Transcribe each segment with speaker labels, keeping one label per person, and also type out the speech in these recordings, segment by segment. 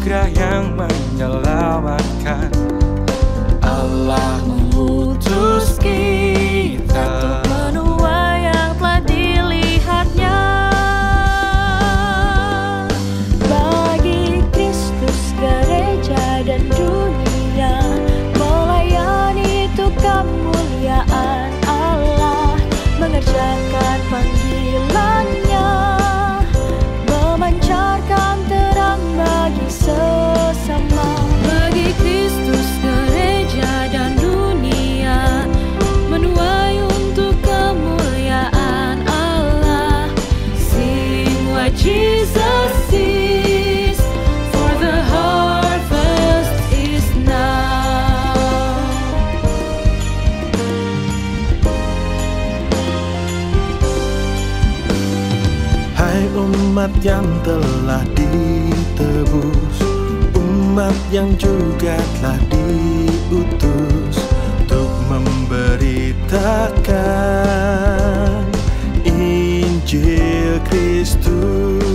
Speaker 1: anugerah yang menyelamatkan. Allah mengutus kita
Speaker 2: untuk menuai yang telah dilihatnya. Bagi Kristus, gereja dan dunia, melayani itu kemuliaan Allah, mengerjakan panggilannya, memancarkan terang bagi sesama. Bagi Kristus, gereja dan dunia, menuai untuk kemuliaan Allah. Sing what Jesus is, for the harvest is now.
Speaker 1: Hai umat yang telah ditebus, umat yang juga telah diutus untuk memberitakan Injil Kristus.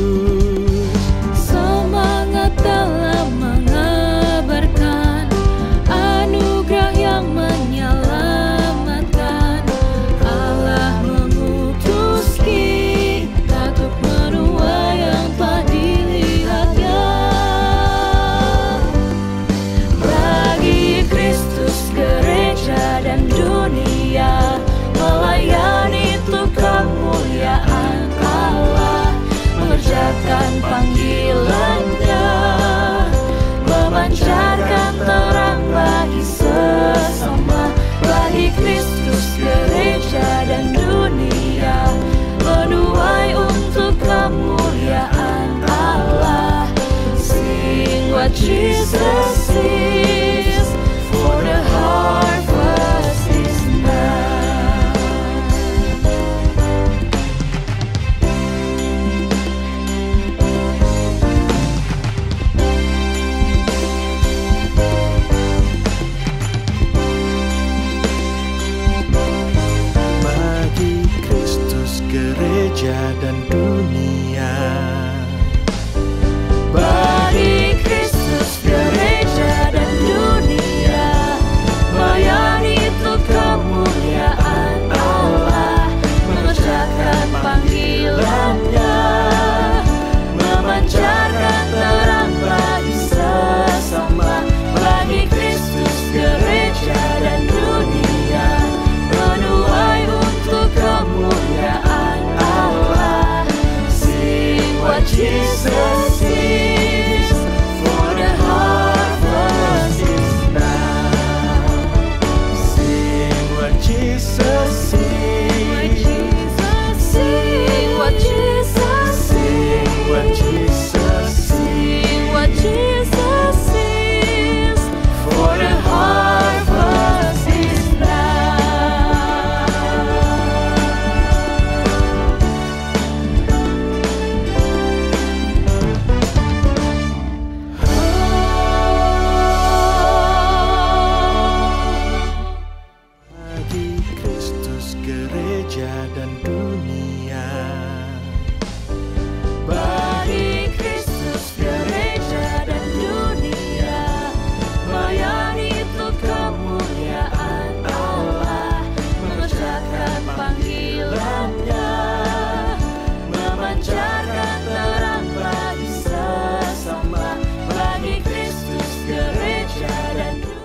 Speaker 2: Semangat dalam mengabarkan anugerah yang menyelamatkan. Allah mengutus kita untuk menuai yang telah dilihatnya. Bagi Kristus, gereja dan dunia, melayani untuk kemuliaan Allah, mengerjakan panggilannya, memancarkan terang bagi sesama. Bagi Kristus, gereja dan dunia, menuai untuk kemuliaan Allah. Sing what Jesus is, for the harvest is now.
Speaker 1: Bagi Kristus, gereja dan dunia.
Speaker 2: Bagi Kristus, gereja dan dunia, melayani untuk kemuliaan Allah, mengerjakan panggilannya, memancarkan terang bagi sesama. Bagi Kristus, gereja dan dunia, menuai untuk kemuliaan Allah. Sing what Jesus is, for the harvest is now.
Speaker 1: Sing what Jesus is.
Speaker 2: Sing what Jesus is.
Speaker 1: Sing what Jesus is.
Speaker 2: Sing what Jesus is, for the harvest is now.
Speaker 1: Bagi Kristus, gereja dan dunia.
Speaker 2: Bagi Kristus, gereja dan dunia, melayani untuk kemuliaan Allah, mengerjakan panggilannya, memancarkan terang bagi sesama. Bagi Kristus, gereja dan dunia.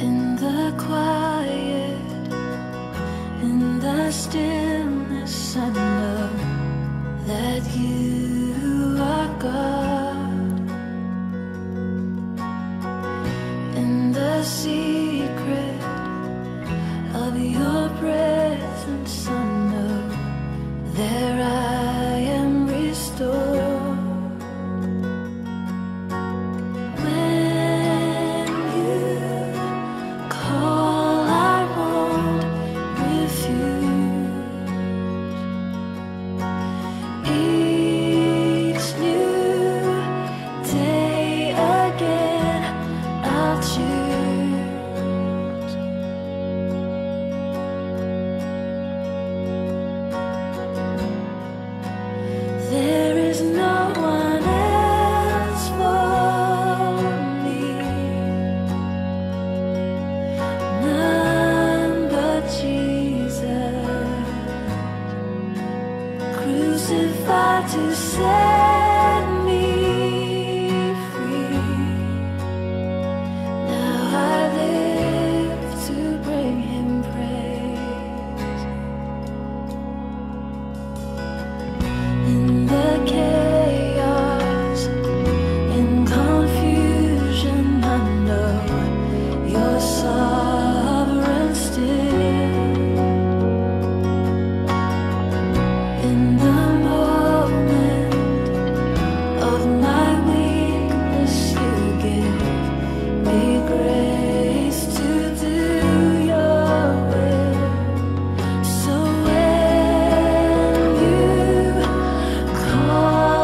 Speaker 2: In the quiet, in the stillness, I know that you are God. In the secret of your presence, I know there I am restored. When you call, I won't refuse. Each new day again. crucified to set me free. Now I live to bring him praise. In the chaos, in confusion, I know you're sovereign still. In the moment of my weakness, you give me grace to do your will. So when you call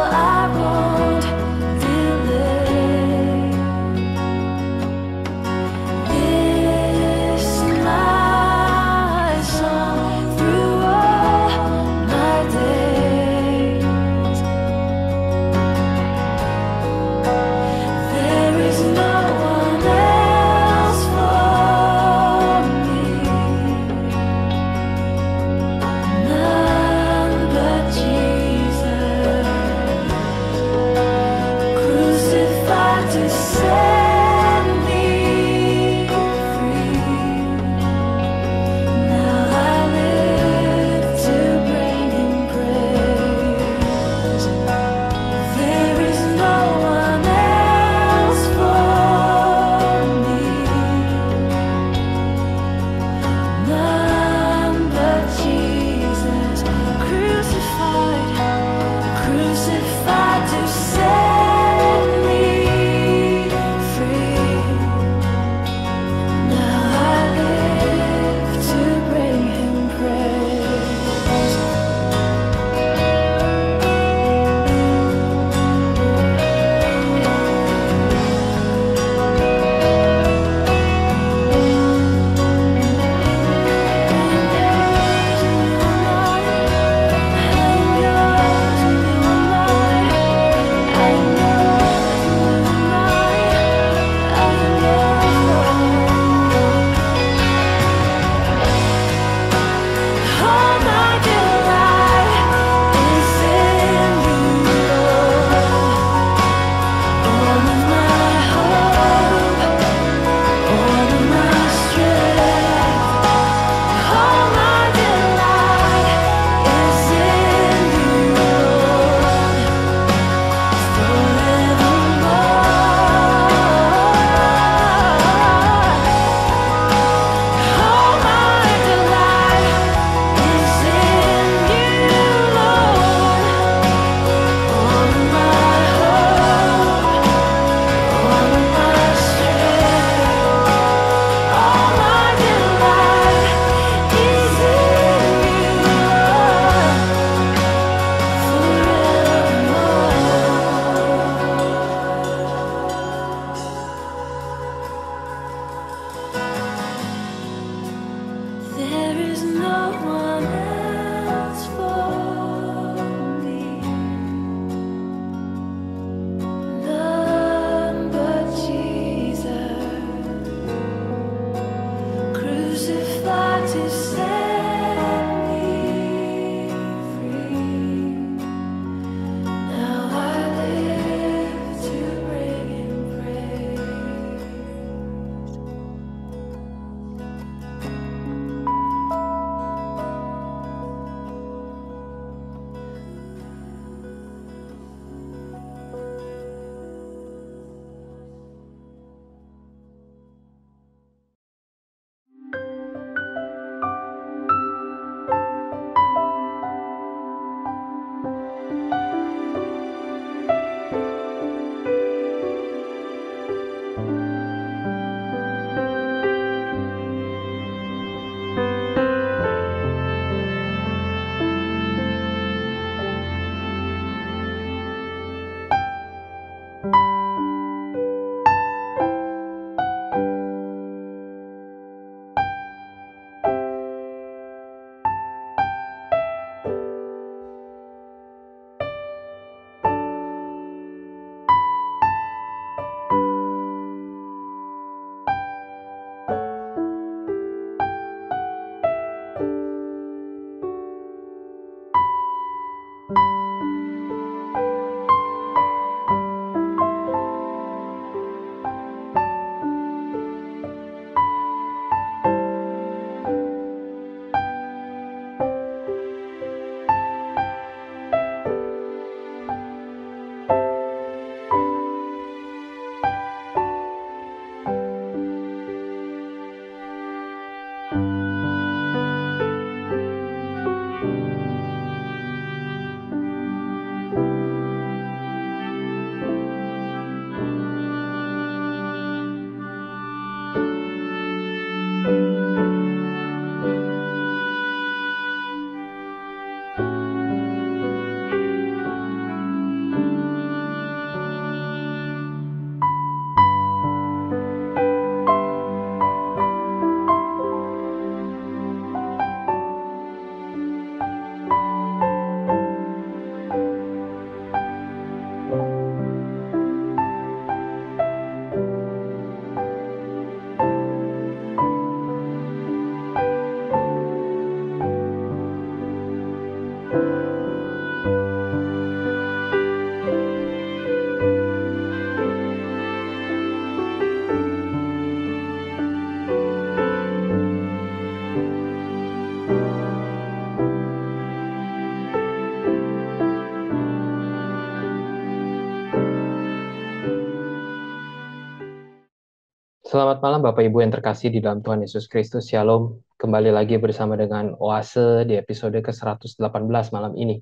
Speaker 3: Selamat malam Bapak Ibu yang terkasih di dalam Tuhan Yesus Kristus. Shalom. Kembali lagi bersama dengan Oase di episode ke-118 malam ini.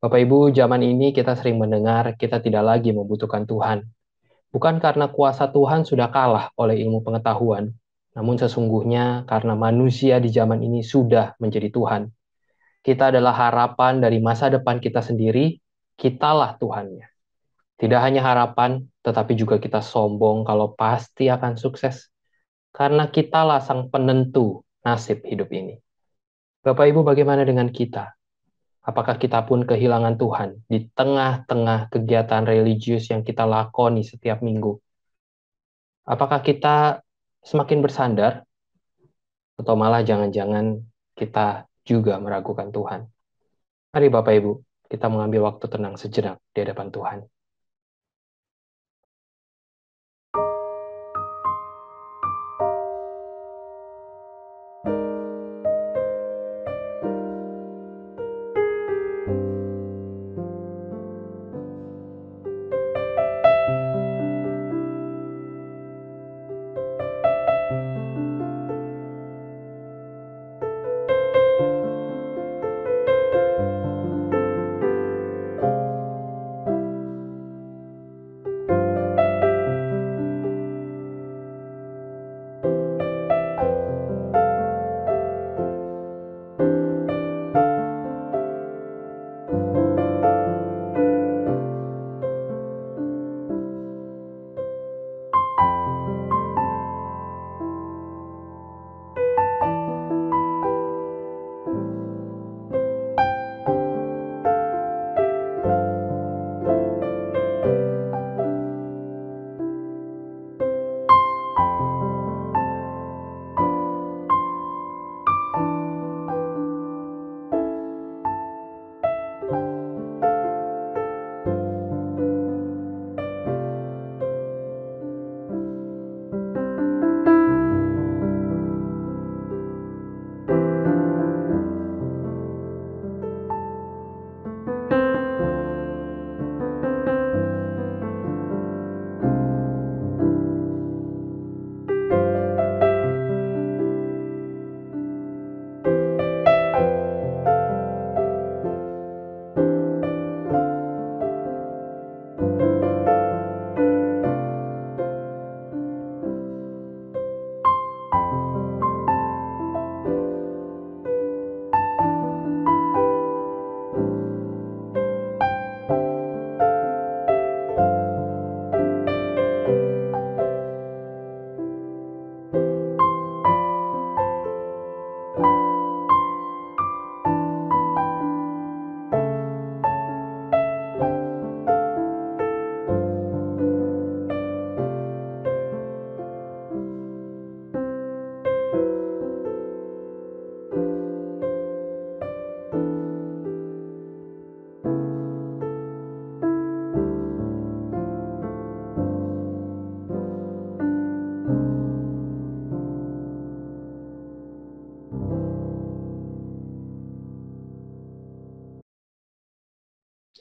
Speaker 3: Bapak Ibu, zaman ini kita sering mendengar kita tidak lagi membutuhkan Tuhan. Bukan karena kuasa Tuhan sudah kalah oleh ilmu pengetahuan, namun sesungguhnya karena manusia di zaman ini sudah menjadi Tuhan. Kita adalah harapan dari masa depan kita sendiri, kitalah Tuhannya. Tidak hanya harapan, tetapi juga kita sombong kalau pasti akan sukses. Karena kitalah sang penentu nasib hidup ini. Bapak Ibu, bagaimana dengan kita? Apakah kita pun kehilangan Tuhan di tengah-tengah kegiatan religius yang kita lakoni setiap minggu? Apakah kita semakin bersandar? Atau malah jangan-jangan kita juga meragukan Tuhan? Mari Bapak Ibu, kita mengambil waktu tenang sejenak di hadapan Tuhan.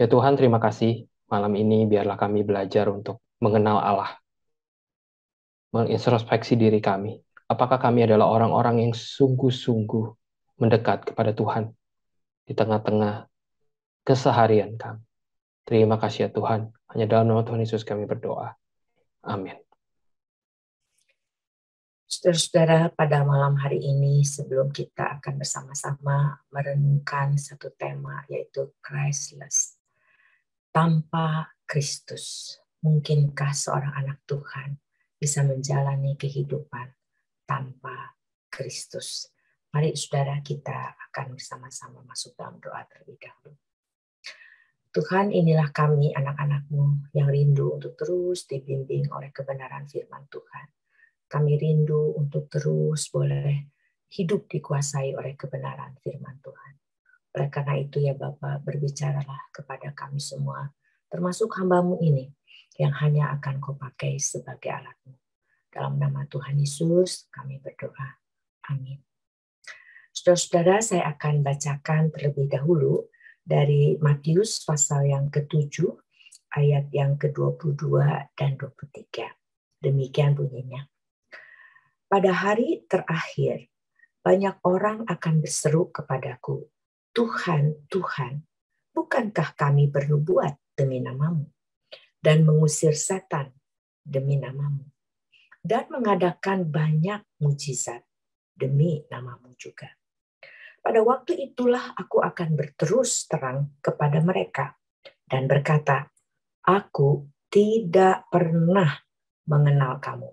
Speaker 3: Ya Tuhan, terima kasih. Malam ini biarlah kami belajar untuk mengenal Allah, mengintrospeksi diri kami. Apakah kami adalah orang-orang yang sungguh-sungguh mendekat kepada Tuhan di tengah-tengah keseharian kami. Terima kasih ya Tuhan. Hanya dalam nama Tuhan Yesus kami berdoa. Amin.
Speaker 4: Saudara-saudara, pada malam hari ini sebelum kita akan bersama-sama merenungkan satu tema, yaitu Christless. Tanpa Kristus, mungkinkah seorang anak Tuhan bisa menjalani kehidupan tanpa Kristus? Mari saudara, kita akan bersama-sama masuk dalam doa terlebih dahulu. Tuhan, inilah kami anak-anak-Mu yang rindu untuk terus dibimbing oleh kebenaran firman Tuhan. Kami rindu untuk terus boleh hidup dikuasai oleh kebenaran firman Tuhan. Oleh karena itu ya Bapa, berbicaralah kepada kami semua, termasuk hamba-Mu ini, yang hanya akan Kau pakai sebagai alat-Mu. Dalam nama Tuhan Yesus kami berdoa. Amin. Saudara-saudara, saya akan bacakan terlebih dahulu dari Matius pasal yang ke-7, ayat yang ke-22 dan 23. Demikian bunyinya. Pada hari terakhir, banyak orang akan berseru kepadaku, Tuhan, Tuhan, bukankah kami bernubuat demi nama-Mu, dan mengusir setan demi nama-Mu, dan mengadakan banyak mujizat demi nama-Mu juga. Pada waktu itulah aku akan berterus terang kepada mereka dan berkata, aku tidak pernah mengenal kamu.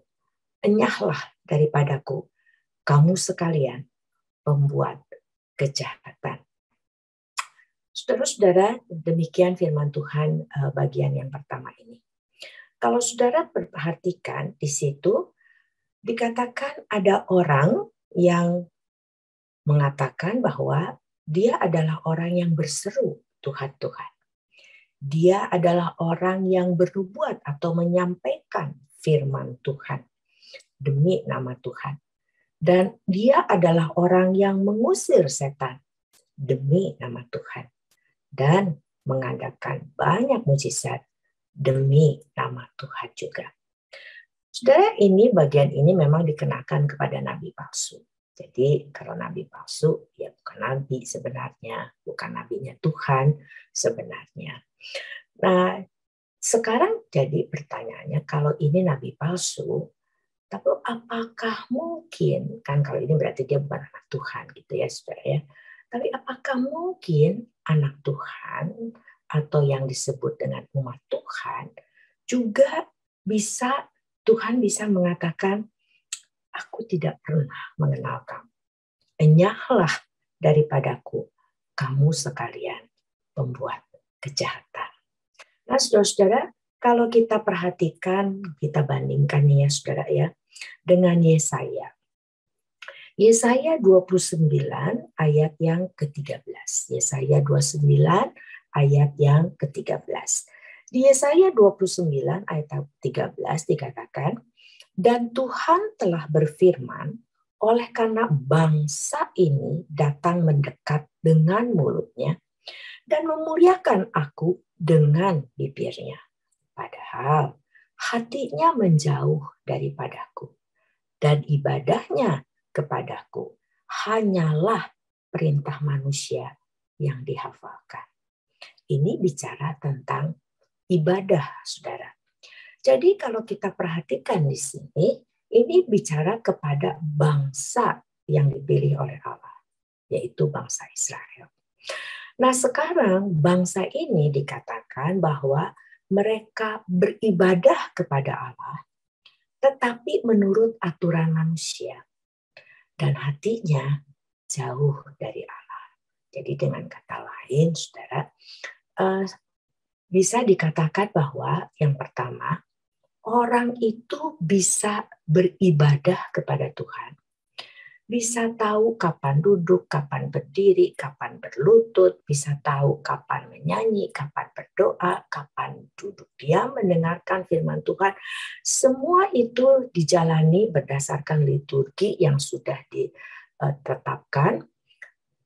Speaker 4: Enyahlah daripadaku, kamu sekalian pembuat kejahatan. Saudara-saudara, demikian firman Tuhan bagian yang pertama ini. Kalau saudara perhatikan di situ, dikatakan ada orang yang mengatakan bahwa dia adalah orang yang berseru Tuhan, Tuhan. Dia adalah orang yang bernubuat atau menyampaikan firman Tuhan demi nama Tuhan. Dan dia adalah orang yang mengusir setan demi nama Tuhan. Dan mengadakan banyak mujizat demi nama Tuhan juga. Saudara, ini bagian ini memang dikenakan kepada nabi palsu. Jadi kalau nabi palsu, ya bukan nabi sebenarnya, bukan nabinya Tuhan sebenarnya. Nah, sekarang jadi pertanyaannya, kalau ini nabi palsu, tapi apakah mungkin, kan kalau ini berarti dia bukan anak Tuhan gitu ya saudara ya. Tapi apakah mungkin anak Tuhan atau yang disebut dengan umat Tuhan juga bisa, Tuhan bisa mengatakan, aku tidak pernah mengenal kamu. Enyahlah daripadaku, kamu sekalian pembuat kejahatan. Nah, saudara-saudara, kalau kita perhatikan, kita bandingkan nih ya saudara ya, dengan Yesaya. Yesaya 29 ayat yang ke-13. Yesaya 29 ayat yang ke-13. Di Yesaya 29 ayat 13 dikatakan, dan Tuhan telah berfirman, oleh karena bangsa ini datang mendekat dengan mulutnya dan memuliakan aku dengan bibirnya. Padahal hatinya menjauh daripadaku dan ibadahnya kepadaku hanyalah perintah manusia yang dihafalkan. Ini bicara tentang ibadah, saudara. Jadi kalau kita perhatikan di sini, ini bicara kepada bangsa yang dipilih oleh Allah, yaitu bangsa Israel. Nah sekarang bangsa ini dikatakan bahwa mereka beribadah kepada Allah, tetapi menurut aturan manusia, dan hatinya jauh dari Allah. Jadi dengan kata lain, saudara, bisa dikatakan bahwa yang pertama, orang itu bisa beribadah kepada Tuhan. Bisa tahu kapan duduk, kapan berdiri, kapan berlutut, bisa tahu kapan menyanyi, kapan berdoa, kapan duduk diam mendengarkan firman Tuhan. Semua itu dijalani berdasarkan liturgi yang sudah ditetapkan.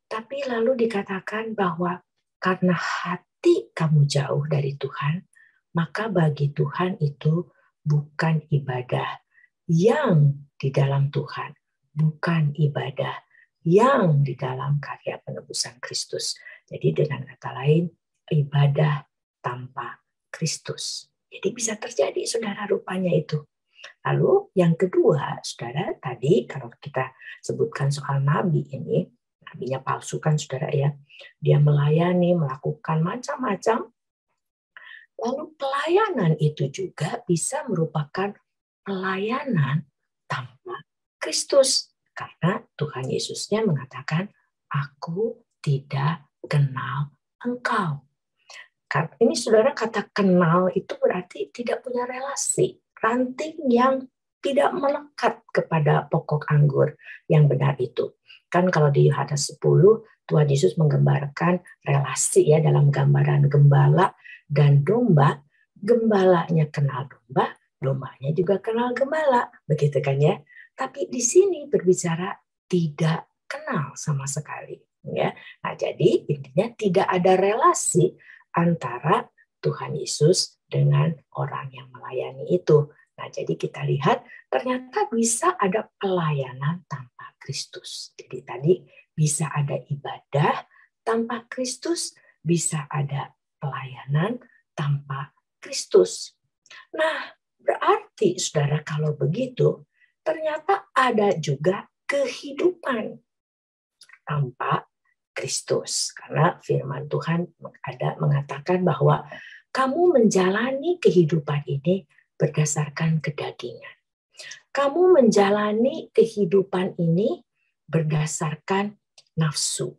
Speaker 4: Tapi lalu dikatakan bahwa karena hati kamu jauh dari Tuhan, maka bagi Tuhan itu bukan ibadah yang di dalam Tuhan, bukan ibadah yang di dalam karya penebusan Kristus. Jadi dengan kata lain, ibadah tanpa Kristus. Jadi bisa terjadi, saudara, rupanya itu. Lalu yang kedua, saudara, tadi kalau kita sebutkan soal nabi ini, nabinya palsu kan, saudara ya, dia melayani, melakukan macam-macam. Lalu pelayanan itu juga bisa merupakan pelayanan tanpa Kristus. Karena Tuhan Yesusnya mengatakan, aku tidak kenal engkau. Ini saudara, kata kenal itu berarti tidak punya relasi. Ranting yang tidak melekat kepada pokok anggur yang benar itu. Kan kalau di Yohanes 10, Tuhan Yesus menggambarkan relasi ya dalam gambaran gembala dan domba. Gembalanya kenal domba, dombanya juga kenal gembala. Begitu kan ya. Tapi di sini berbicara tidak kenal sama sekali. Ya. Nah, jadi intinya tidak ada relasi antara Tuhan Yesus dengan orang yang melayani itu. Nah, jadi kita lihat ternyata bisa ada pelayanan tanpa Kristus. Jadi tadi bisa ada ibadah tanpa Kristus, bisa ada pelayanan tanpa Kristus. Nah, berarti saudara kalau begitu, ternyata ada juga kehidupan tanpa Kristus. Karena firman Tuhan ada mengatakan bahwa kamu menjalani kehidupan ini berdasarkan kedagingan. Kamu menjalani kehidupan ini berdasarkan nafsu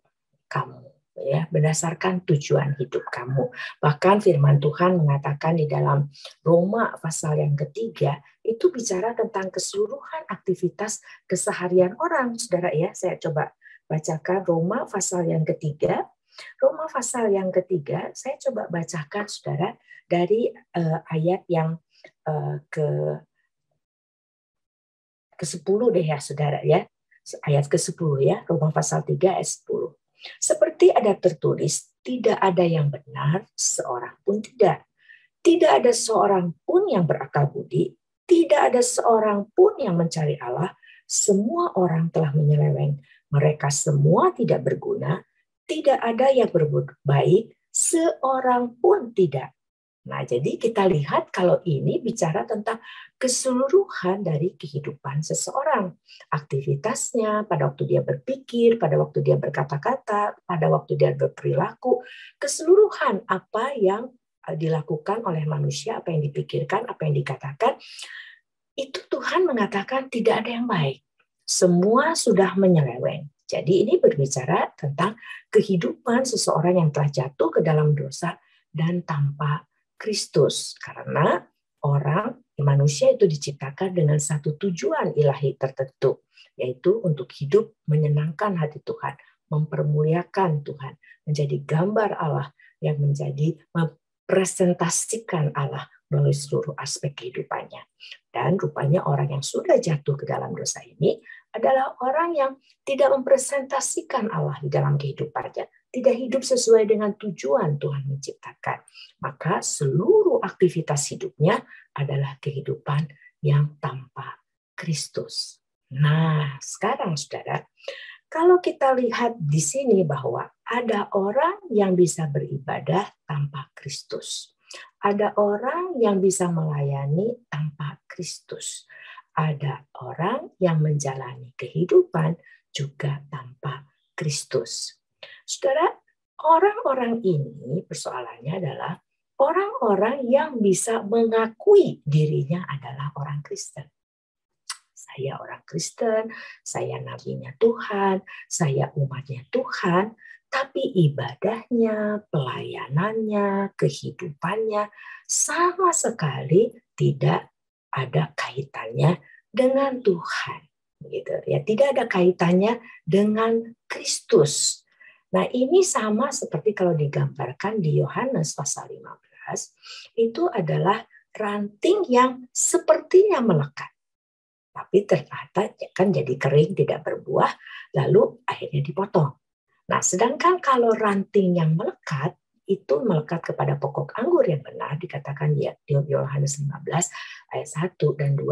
Speaker 4: kamu, ya, berdasarkan tujuan hidup kamu. Bahkan firman Tuhan mengatakan di dalam Roma pasal yang ketiga, itu bicara tentang keseluruhan aktivitas keseharian orang, saudara ya. Saya coba bacakan Roma pasal yang ketiga. Roma pasal yang ketiga, saya coba bacakan, saudara, dari ayat yang ke-10 deh ya, saudara ya. Ayat ke-10 ya, Roma pasal 3 ayat 10. Seperti ada tertulis, tidak ada yang benar, seorang pun tidak. Tidak ada seorang pun yang berakal budi, tidak ada seorang pun yang mencari Allah. Semua orang telah menyeleweng. Mereka semua tidak berguna, tidak ada yang berbuat baik, seorang pun tidak. Nah, jadi kita lihat kalau ini bicara tentang keseluruhan dari kehidupan seseorang. Aktivitasnya, pada waktu dia berpikir, pada waktu dia berkata-kata, pada waktu dia berperilaku, keseluruhan apa yang dilakukan oleh manusia, apa yang dipikirkan, apa yang dikatakan, itu Tuhan mengatakan tidak ada yang baik. Semua sudah menyeleweng. Jadi ini berbicara tentang kehidupan seseorang yang telah jatuh ke dalam dosa dan tanpa Kristus. Karena orang, manusia itu diciptakan dengan satu tujuan ilahi tertentu, yaitu untuk hidup menyenangkan hati Tuhan, mempermuliakan Tuhan, menjadi gambar Allah yang menjadi mempresentasikan Allah melalui seluruh aspek kehidupannya. Dan rupanya orang yang sudah jatuh ke dalam dosa ini adalah orang yang tidak mempresentasikan Allah di dalam kehidupannya, tidak hidup sesuai dengan tujuan Tuhan menciptakan. Maka seluruh aktivitas hidupnya adalah kehidupan yang tanpa Kristus. Nah, sekarang saudara, kalau kita lihat di sini bahwa ada orang yang bisa beribadah tanpa Kristus. Ada orang yang bisa melayani tanpa Kristus. Ada orang yang menjalani kehidupan juga tanpa Kristus. Saudara, orang-orang ini persoalannya adalah orang-orang yang bisa mengakui dirinya adalah orang Kristen. Saya orang Kristen, saya nabinya Tuhan, saya umatnya Tuhan, tapi ibadahnya, pelayanannya, kehidupannya sama sekali tidak ada kaitannya dengan Tuhan, gitu ya. Tidak ada kaitannya dengan Kristus. Nah, ini sama seperti kalau digambarkan di Yohanes pasal 15, itu adalah ranting yang sepertinya melekat. Tapi ternyata kan jadi kering, tidak berbuah, lalu akhirnya dipotong. Nah, sedangkan kalau ranting yang melekat, itu melekat kepada pokok anggur yang benar, dikatakan di Yohanes 15 ayat 1 dan 2,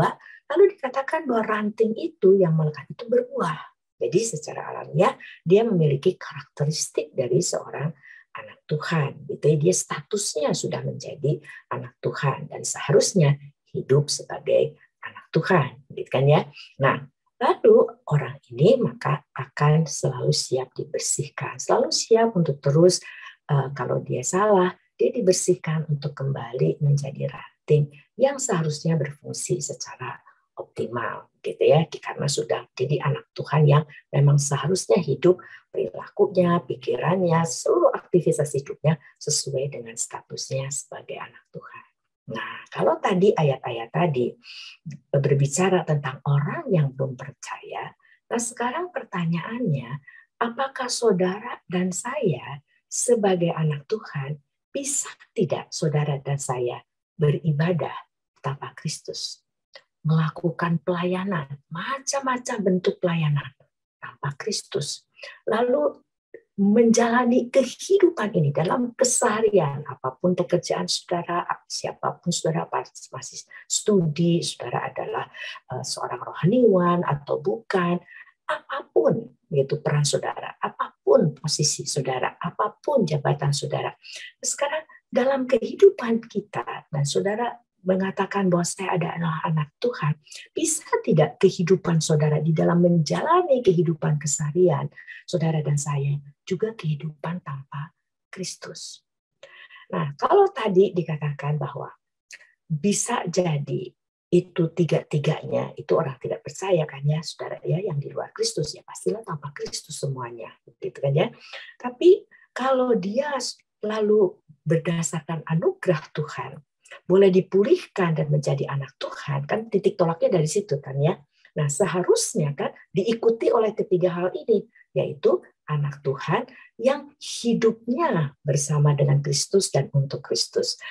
Speaker 4: lalu dikatakan bahwa ranting itu yang melekat itu berbuah. Jadi secara alamiah dia memiliki karakteristik dari seorang anak Tuhan. Gitu. Dia statusnya sudah menjadi anak Tuhan dan seharusnya hidup sebagai anak Tuhan, gitu kan ya. Nah, lalu orang ini maka akan selalu siap dibersihkan, selalu siap untuk terus kalau dia salah, dia dibersihkan untuk kembali menjadi ranting yang seharusnya berfungsi secara optimal, gitu ya, karena sudah jadi anak Tuhan yang memang seharusnya hidup perilakunya, pikirannya, seluruh aktivitas hidupnya sesuai dengan statusnya sebagai anak Tuhan. Nah, kalau tadi ayat-ayat tadi berbicara tentang orang yang belum percaya, nah sekarang pertanyaannya, apakah saudara dan saya sebagai anak Tuhan bisa tidak saudara dan saya beribadah tanpa Kristus? Melakukan pelayanan, macam-macam bentuk pelayanan tanpa Kristus. Lalu menjalani kehidupan ini dalam keseharian, apapun pekerjaan saudara, siapapun saudara, masih studi, saudara adalah seorang rohaniwan atau bukan, apapun yaitu peran saudara, apapun posisi saudara, apapun jabatan saudara. Sekarang dalam kehidupan kita, dan saudara mengatakan bahwa saya adalah anak Tuhan, bisa tidak kehidupan saudara di dalam menjalani kehidupan keseharian saudara dan saya juga kehidupan tanpa Kristus? Nah, kalau tadi dikatakan bahwa bisa jadi itu tiga-tiganya itu orang tidak percaya kan ya saudara ya, yang di luar Kristus ya pastilah tanpa Kristus semuanya, gitu kan ya. Tapi kalau dia lalu berdasarkan anugerah Tuhan boleh dipulihkan dan menjadi anak Tuhan, kan titik tolaknya dari situ kan ya. Nah, seharusnya kan diikuti oleh ketiga hal ini, yaitu anak Tuhan yang hidupnya bersama dengan Kristus dan untuk Kristus.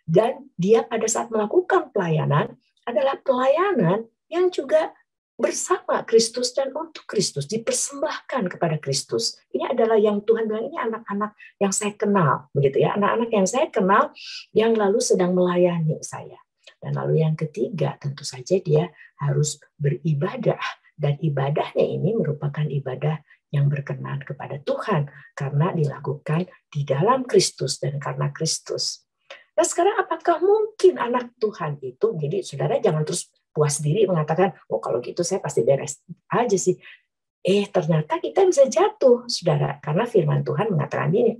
Speaker 4: Dan dia pada saat melakukan pelayanan adalah pelayanan yang juga bersama Kristus dan untuk Kristus, dipersembahkan kepada Kristus. Ini adalah yang Tuhan bilang, ini anak-anak yang saya kenal, begitu ya, anak-anak yang saya kenal yang lalu sedang melayani saya. Dan lalu yang ketiga, tentu saja dia harus beribadah, dan ibadahnya ini merupakan ibadah yang berkenan kepada Tuhan karena dilakukan di dalam Kristus dan karena Kristus. Nah, sekarang apakah mungkin anak Tuhan itu, jadi saudara jangan terus puas diri mengatakan, oh kalau gitu saya pasti beres aja sih. Ternyata kita bisa jatuh, saudara, karena firman Tuhan mengatakan ini.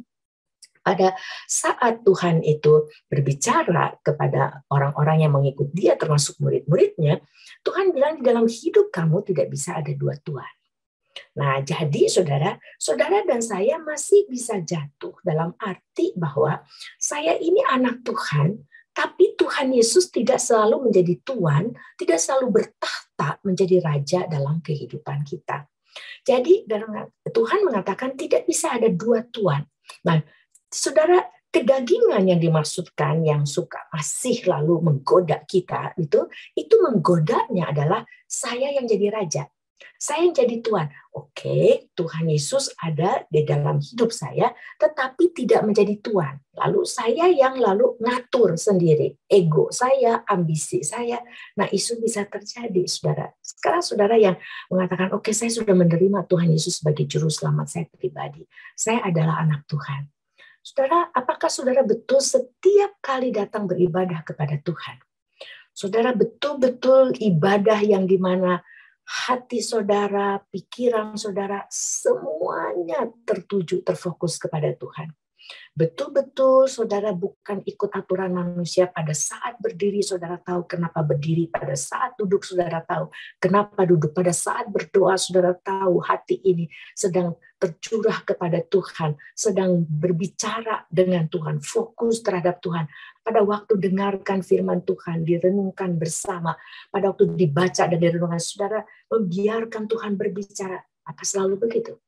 Speaker 4: Pada saat Tuhan itu berbicara kepada orang-orang yang mengikut dia, termasuk murid-muridnya, Tuhan bilang di dalam hidup kamu tidak bisa ada dua tuan. Nah, jadi saudara dan saya masih bisa jatuh dalam arti bahwa saya ini anak Tuhan, tapi Tuhan Yesus tidak selalu menjadi tuan, tidak selalu bertahta menjadi raja dalam kehidupan kita. Jadi Tuhan mengatakan tidak bisa ada dua tuan. Nah, saudara, kedagingan yang dimaksudkan yang suka masih lalu menggoda kita itu menggodanya adalah saya yang jadi raja. Saya yang jadi tuan. Oke, Tuhan Yesus ada di dalam hidup saya, tetapi tidak menjadi tuan. Lalu saya yang lalu ngatur sendiri. Ego saya, ambisi saya. Nah, itu bisa terjadi, saudara. Sekarang saudara yang mengatakan, oke, saya sudah menerima Tuhan Yesus sebagai juru selamat saya pribadi. Saya adalah anak Tuhan. Saudara, apakah saudara betul setiap kali datang beribadah kepada Tuhan? Saudara betul-betul ibadah yang dimana hati saudara, pikiran saudara, semuanya terfokus kepada Tuhan. Betul-betul saudara bukan ikut aturan manusia. Pada saat berdiri saudara tahu kenapa berdiri, pada saat duduk saudara tahu kenapa duduk, pada saat berdoa saudara tahu hati ini sedang tercurah kepada Tuhan, sedang berbicara dengan Tuhan, fokus terhadap Tuhan. Pada waktu dengarkan firman Tuhan, direnungkan bersama, pada waktu dibaca dan direnungkan, saudara membiarkan Tuhan berbicara. Apa selalu begitu?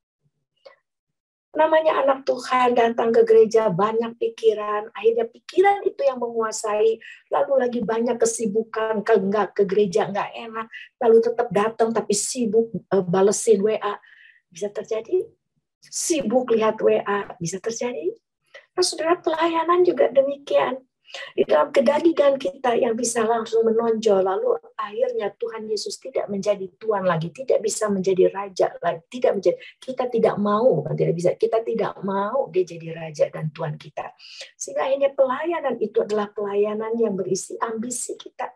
Speaker 4: Namanya anak Tuhan, datang ke gereja, banyak pikiran, akhirnya pikiran itu yang menguasai, lalu lagi banyak kesibukan, nggak ke gereja nggak enak, lalu tetap datang tapi sibuk balesin WA, bisa terjadi. Sibuk lihat WA, bisa terjadi. Nah, saudara, pelayanan juga demikian. Di dalam kedagingan kita yang bisa langsung menonjol, lalu akhirnya Tuhan Yesus tidak menjadi Tuhan lagi, tidak bisa menjadi Raja lagi, kita tidak mau, bukan tidak bisa, kita tidak mau dia jadi Raja dan Tuhan kita. Sehingga akhirnya pelayanan itu adalah pelayanan yang berisi ambisi kita.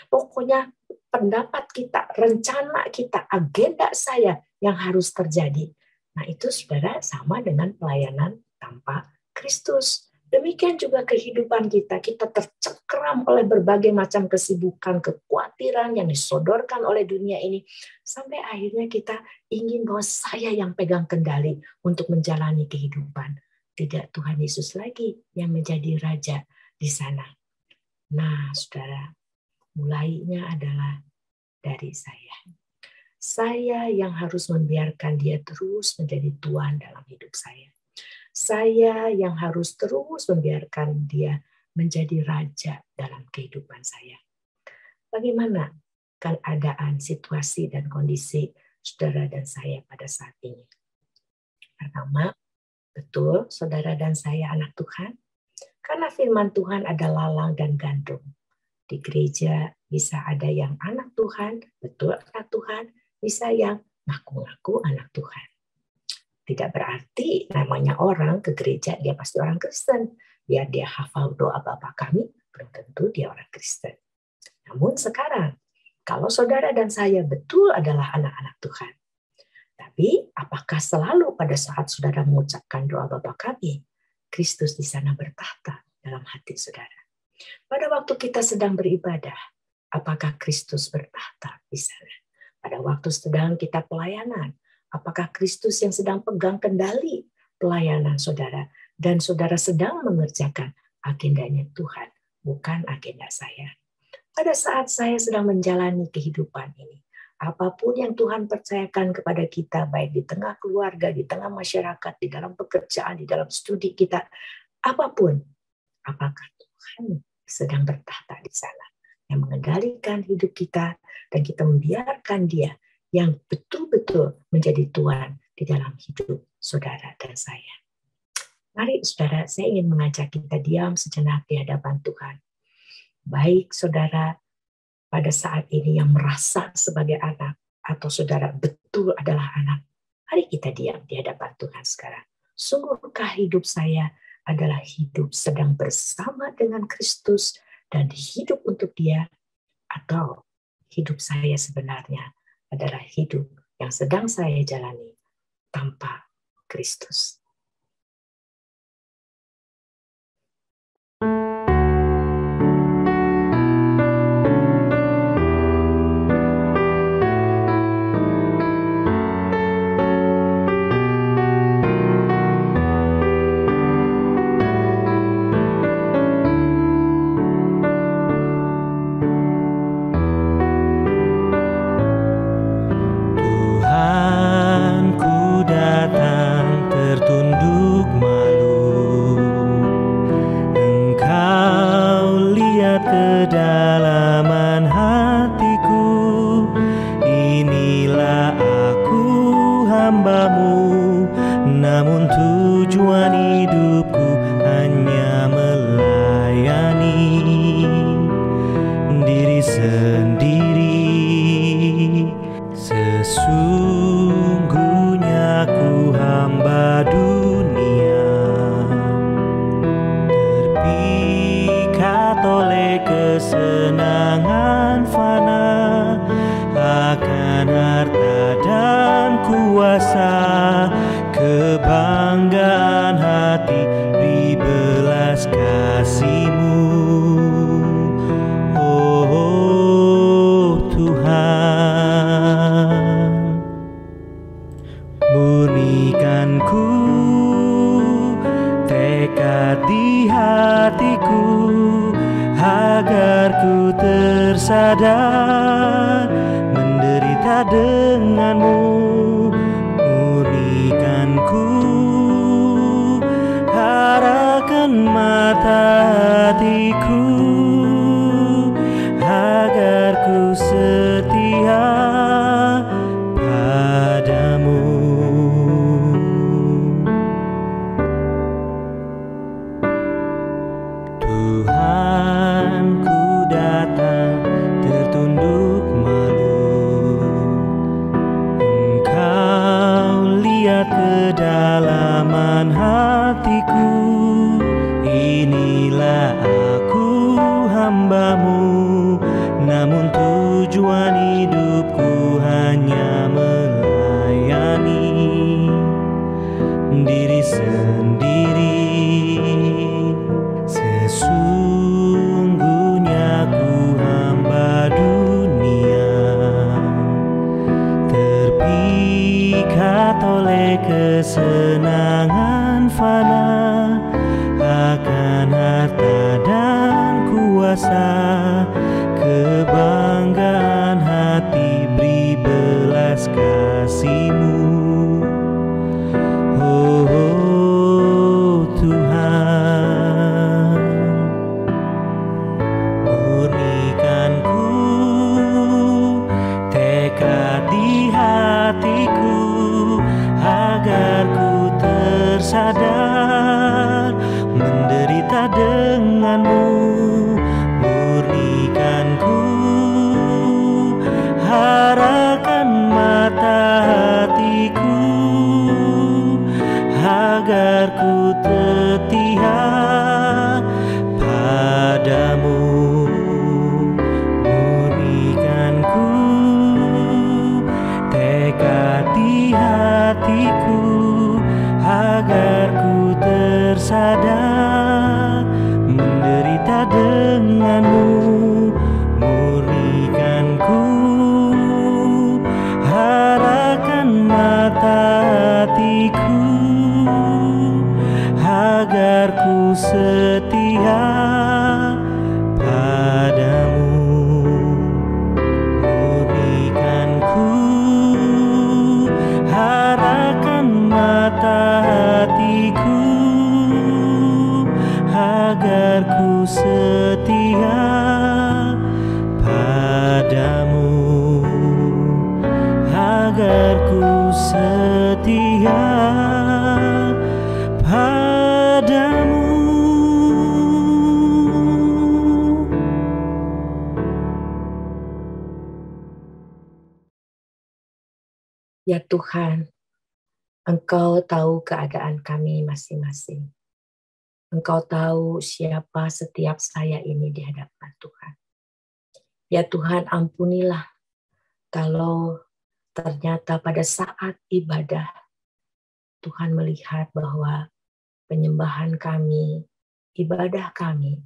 Speaker 4: Pokoknya pendapat kita, rencana kita, agenda saya yang harus terjadi. Nah, itu saudara sama dengan pelayanan tanpa Kristus. Demikian juga kehidupan kita tercengkeram oleh berbagai macam kesibukan, kekhawatiran yang disodorkan oleh dunia ini, sampai akhirnya kita ingin bahwa saya yang pegang kendali untuk menjalani kehidupan. Tidak Tuhan Yesus lagi yang menjadi Raja di sana. Nah, saudara, mulainya adalah dari saya. Saya yang harus membiarkan dia terus menjadi Tuhan dalam hidup saya. Saya yang harus terus membiarkan dia menjadi Raja dalam kehidupan saya. Bagaimana keadaan, situasi, dan kondisi saudara dan saya pada saat ini? Pertama, betul saudara dan saya anak Tuhan? Karena firman Tuhan ada lalang dan gandum. Di gereja bisa ada yang anak Tuhan, betul anak Tuhan, bisa yang ngaku-ngaku anak Tuhan. Tidak berarti namanya orang ke gereja dia pasti orang Kristen. Biar dia hafal doa Bapa Kami, belum tentu dia orang Kristen. Namun sekarang, kalau saudara dan saya betul adalah anak-anak Tuhan, tapi apakah selalu pada saat saudara mengucapkan doa Bapa Kami, Kristus di sana bertahta dalam hati saudara? Pada waktu kita sedang beribadah, apakah Kristus bertahta di sana? Pada waktu sedang kita pelayanan, apakah Kristus yang sedang pegang kendali pelayanan saudara, dan saudara sedang mengerjakan agendanya Tuhan, bukan agenda saya? Pada saat saya sedang menjalani kehidupan ini, apapun yang Tuhan percayakan kepada kita, baik di tengah keluarga, di tengah masyarakat, di dalam pekerjaan, di dalam studi kita, apapun, apakah Tuhan sedang bertahta di sana, yang mengendalikan hidup kita, dan kita membiarkan dia yang betul-betul menjadi Tuhan di dalam hidup saudara dan saya? Mari saudara, saya ingin mengajak kita diam sejenak di hadapan Tuhan. Baik saudara pada saat ini yang merasa sebagai anak, atau saudara betul adalah anak, mari kita diam di hadapan Tuhan sekarang. Sungguhkah hidup saya adalah hidup sedang bersama dengan Kristus dan hidup untuk dia, atau hidup saya sebenarnya adalah hidup yang sedang saya jalani tanpa Kristus?
Speaker 1: Sadar menderita denganmu, murnikanku, arahkan mata hatiku, agar ku setia padamu. Inilah aku hamba-Mu, namun tujuan hidupku hanya melayani diri sendiri. Sesungguhnya ku hamba dunia, terpikat oleh kesenangan fana, akan harta dan kuasa, kebanggaan hati beri belas kasih-Mu. Oh Tuhan, murnikanku tekad di hatiku, agar ku tersadar menderita dengan-Mu. Murnikanku, arahkan mata hatiku, agar ku setia padamu. Murnikanku tekad di hatiku, agar ku tersadar menderita dengan-Mu. Murnikanku, arahkan mata hatiku, agar ku setia padamu. Murnikanku, arahkan mata hatiku, agar ku setia padamu, agar ku setia padamu.
Speaker 4: Ya Tuhan, Engkau tahu keadaan kami masing-masing. Engkau tahu siapa setiap saya ini di hadapan Tuhan. Ya Tuhan, ampunilah kalau ternyata pada saat ibadah Tuhan melihat bahwa penyembahan kami, ibadah kami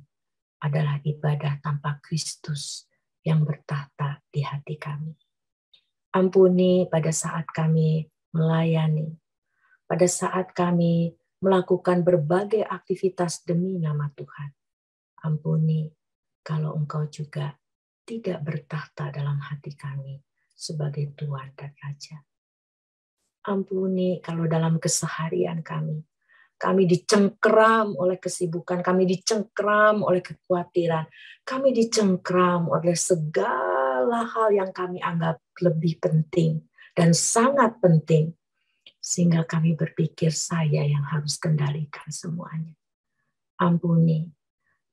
Speaker 4: adalah ibadah tanpa Kristus yang bertahta di hati kami. Ampuni pada saat kami melayani, pada saat kami melakukan berbagai aktivitas demi nama Tuhan. Ampuni kalau Engkau juga tidak bertahta dalam hati kami sebagai Tuhan dan Raja. Ampuni kalau dalam keseharian kami dicengkeram oleh kesibukan, kami dicengkeram oleh kekhawatiran, kami dicengkeram oleh segala hal yang kami anggap lebih penting dan sangat penting, sehingga kami berpikir saya yang harus kendalikan semuanya. Ampuni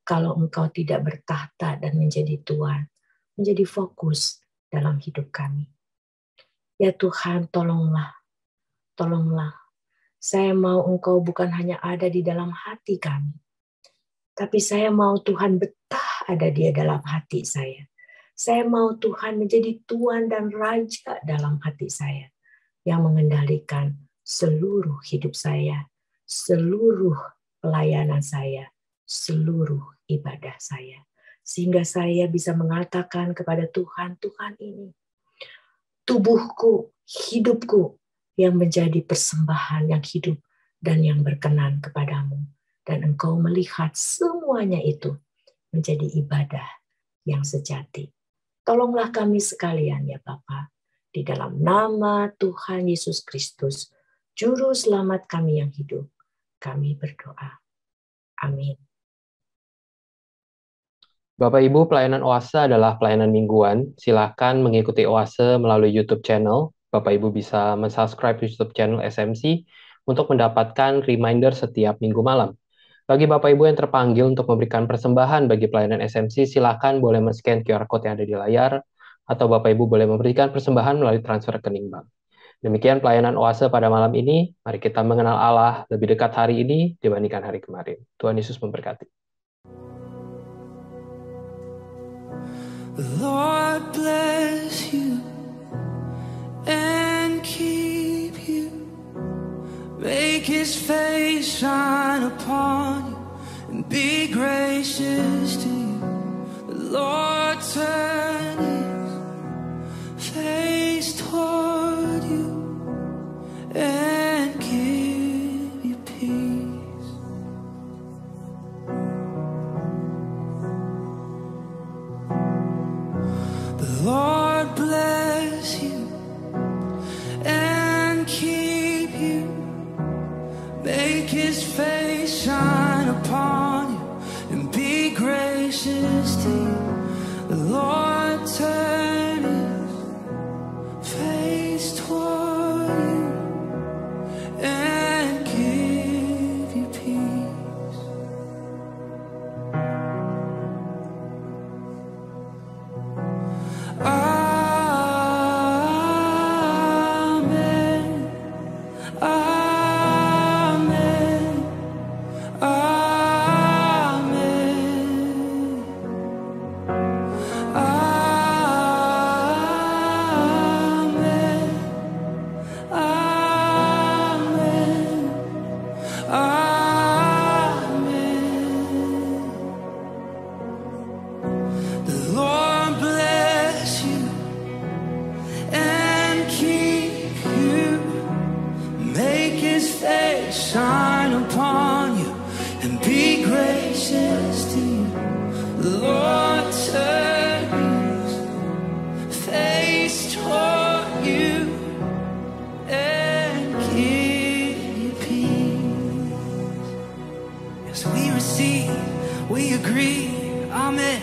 Speaker 4: kalau Engkau tidak bertahta dan menjadi Tuhan, menjadi fokus dalam hidup kami. Ya Tuhan, tolonglah. Saya mau Engkau bukan hanya ada di dalam hati kami, tapi saya mau Tuhan betah ada di dalam hati saya. Saya mau Tuhan menjadi Tuhan dan Raja dalam hati saya, yang mengendalikan seluruh hidup saya, seluruh pelayanan saya, seluruh ibadah saya. Sehingga saya bisa mengatakan kepada Tuhan, Tuhan ini tubuhku, hidupku, yang menjadi persembahan yang hidup dan yang berkenan kepadamu. Dan Engkau melihat semuanya itu menjadi ibadah yang sejati. Tolonglah kami sekalian ya Bapa, di dalam nama Tuhan Yesus Kristus, Juru Selamat kami yang hidup, kami berdoa. Amin.
Speaker 3: Bapak Ibu, pelayanan Oase adalah pelayanan mingguan. Silakan mengikuti Oase melalui YouTube channel. Bapak Ibu bisa mensubscribe YouTube channel SMC untuk mendapatkan reminder setiap minggu malam. Bagi Bapak Ibu yang terpanggil untuk memberikan persembahan bagi pelayanan SMC, silakan boleh men-scan QR Code yang ada di layar, atau Bapak Ibu boleh memberikan persembahan melalui transfer rekening bank. Demikian pelayanan Oase pada malam ini. Mari kita mengenal Allah lebih dekat hari ini dibandingkan hari kemarin. Tuhan Yesus memberkati.
Speaker 5: The Lord bless you and keep you. Make His face shine upon you and be gracious to you. The Lord turn His face toward you and give you peace. The Lord bless you and keep you. Make His face shine upon you and be gracious to you. The Lord turn His face toward you and give you peace. Amen. Amen. Amen. Amen. Amen. Amen. The Lord bless you and keep you. Make His face shine upon you and be gracious to you. The Lord turn His face toward you and give you peace. Yes, we receive, we agree. Amen.